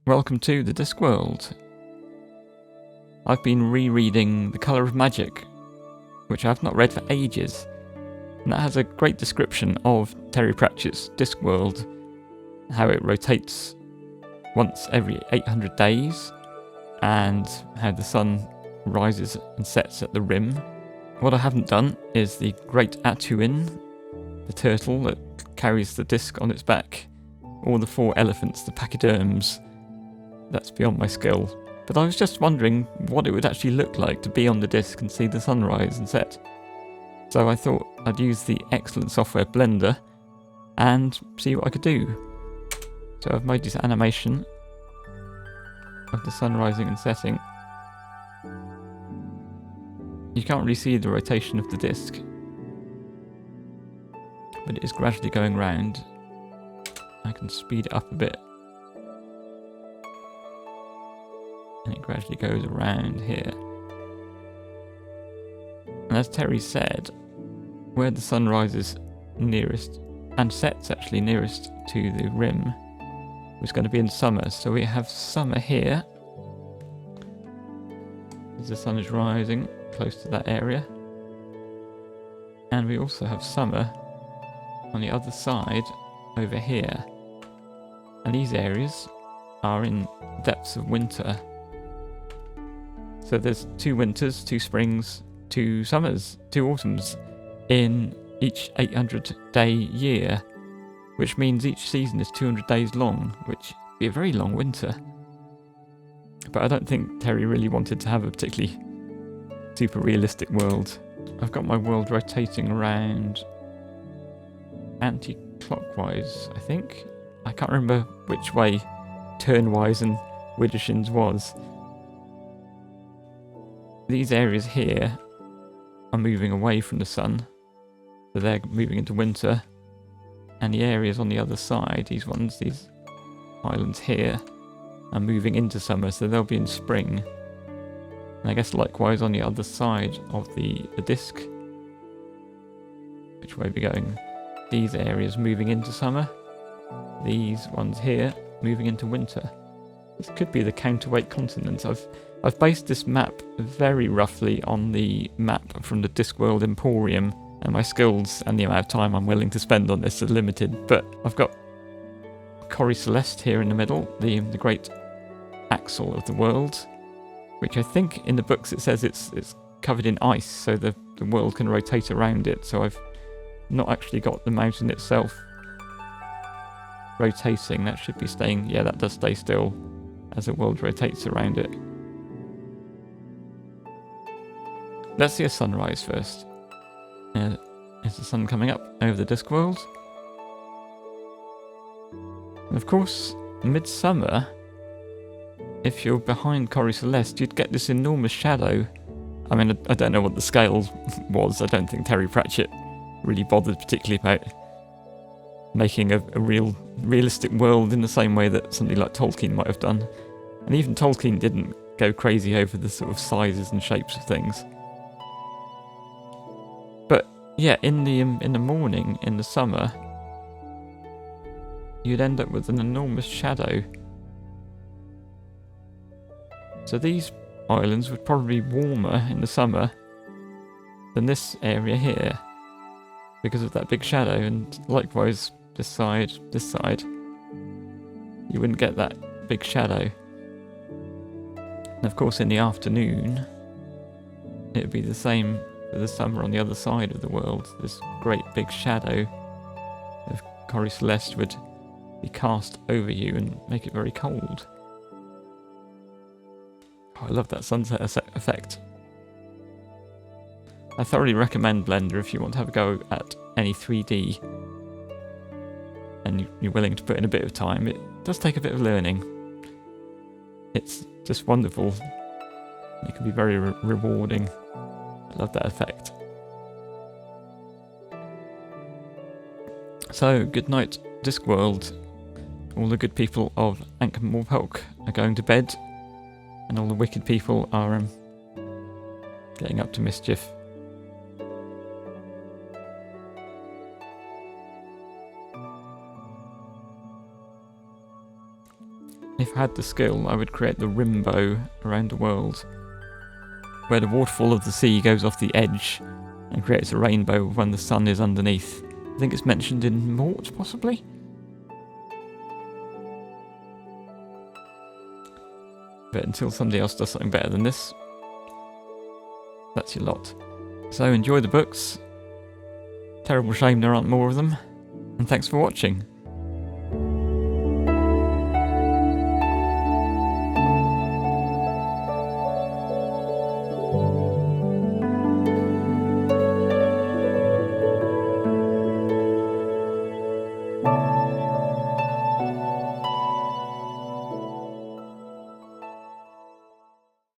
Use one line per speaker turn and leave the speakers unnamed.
Welcome to the Discworld. I've been rereading The Colour of Magic, which I've not read for ages, and that has a great description of Terry Pratchett's Discworld, how it rotates once every 800 days, and how the sun rises and sets at the rim. What I haven't done is the Great Atuin, the turtle that carries the disc on its back, or the 4 elephants, the pachyderms. That's beyond my skill. But I was just wondering what it would actually look like to be on the disc and see the sunrise and set. So I thought I'd use the excellent software Blender and see what I could do. So I've made this animation of the sun rising and setting. You can't really see the rotation of the disc, but it is gradually going round. I can speed it up a bit. And it gradually goes around here. And as Terry said, where the sun rises nearest, and sets actually nearest to the rim, was going to be in summer. So we have summer here, as the sun is rising close to that area. And we also have summer on the other side over here. And these areas are in depths of winter. So there's 2 winters, 2 springs, 2 summers, 2 autumns in each 800-day year, which means each season is 200 days long, which would be a very long winter. But I don't think Terry really wanted to have a particularly super realistic world. I've got my world rotating around anti-clockwise, I think. I can't remember which way turn-wise and Widdershins was. These areas here are moving away from the sun, so they're moving into winter, and the areas on the other side, these islands here, are moving into summer, so they'll be in spring. And I guess likewise on the other side of the disc, which way are we going? These areas moving into summer, these ones here moving into winter. This could be the counterweight continent. I've based this map very roughly on the map from the DiscWorld Emporium, and my skills and the amount of time I'm willing to spend on this are limited, but I've got Corrie Celeste here in the middle, the great axle of the world, which I think in the books it says it's covered in ice, so the world can rotate around it, so I've not actually got the mountain itself rotating. That should be staying, yeah, that does stay still as the world rotates around it. Let's see a sunrise first. Is the sun coming up over the Discworld? And of course, midsummer, if you're behind Corrie Celeste, you'd get this enormous shadow. I mean, I don't know what the scale was. I don't think Terry Pratchett really bothered particularly about making a realistic world in the same way that somebody like Tolkien might have done. And even Tolkien didn't go crazy over the sort of sizes and shapes of things. But yeah, in the morning, in the summer, you'd end up with an enormous shadow. So these islands would probably be warmer in the summer than this area here, because of that big shadow, and likewise this side, you wouldn't get that big shadow. And of course in the afternoon, it would be the same for the summer on the other side of the world. This great big shadow of Corrie Celeste would be cast over you and make it very cold. Oh, I love that sunset effect. I thoroughly recommend Blender if you want to have a go at any 3D and you're willing to put in a bit of time. It does take a bit of learning. It's just wonderful. It can be very rewarding. I love that effect. So, good night, Discworld. All the good people of Ankh-Morpork are going to bed, and all the wicked people are getting up to mischief. If had the skill, I would create the rimbo around the world, where the waterfall of the sea goes off the edge and creates a rainbow when the sun is underneath. I think it's mentioned in Mort, possibly? But until somebody else does something better than this, that's your lot. So enjoy the books. Terrible shame there aren't more of them. And thanks for watching.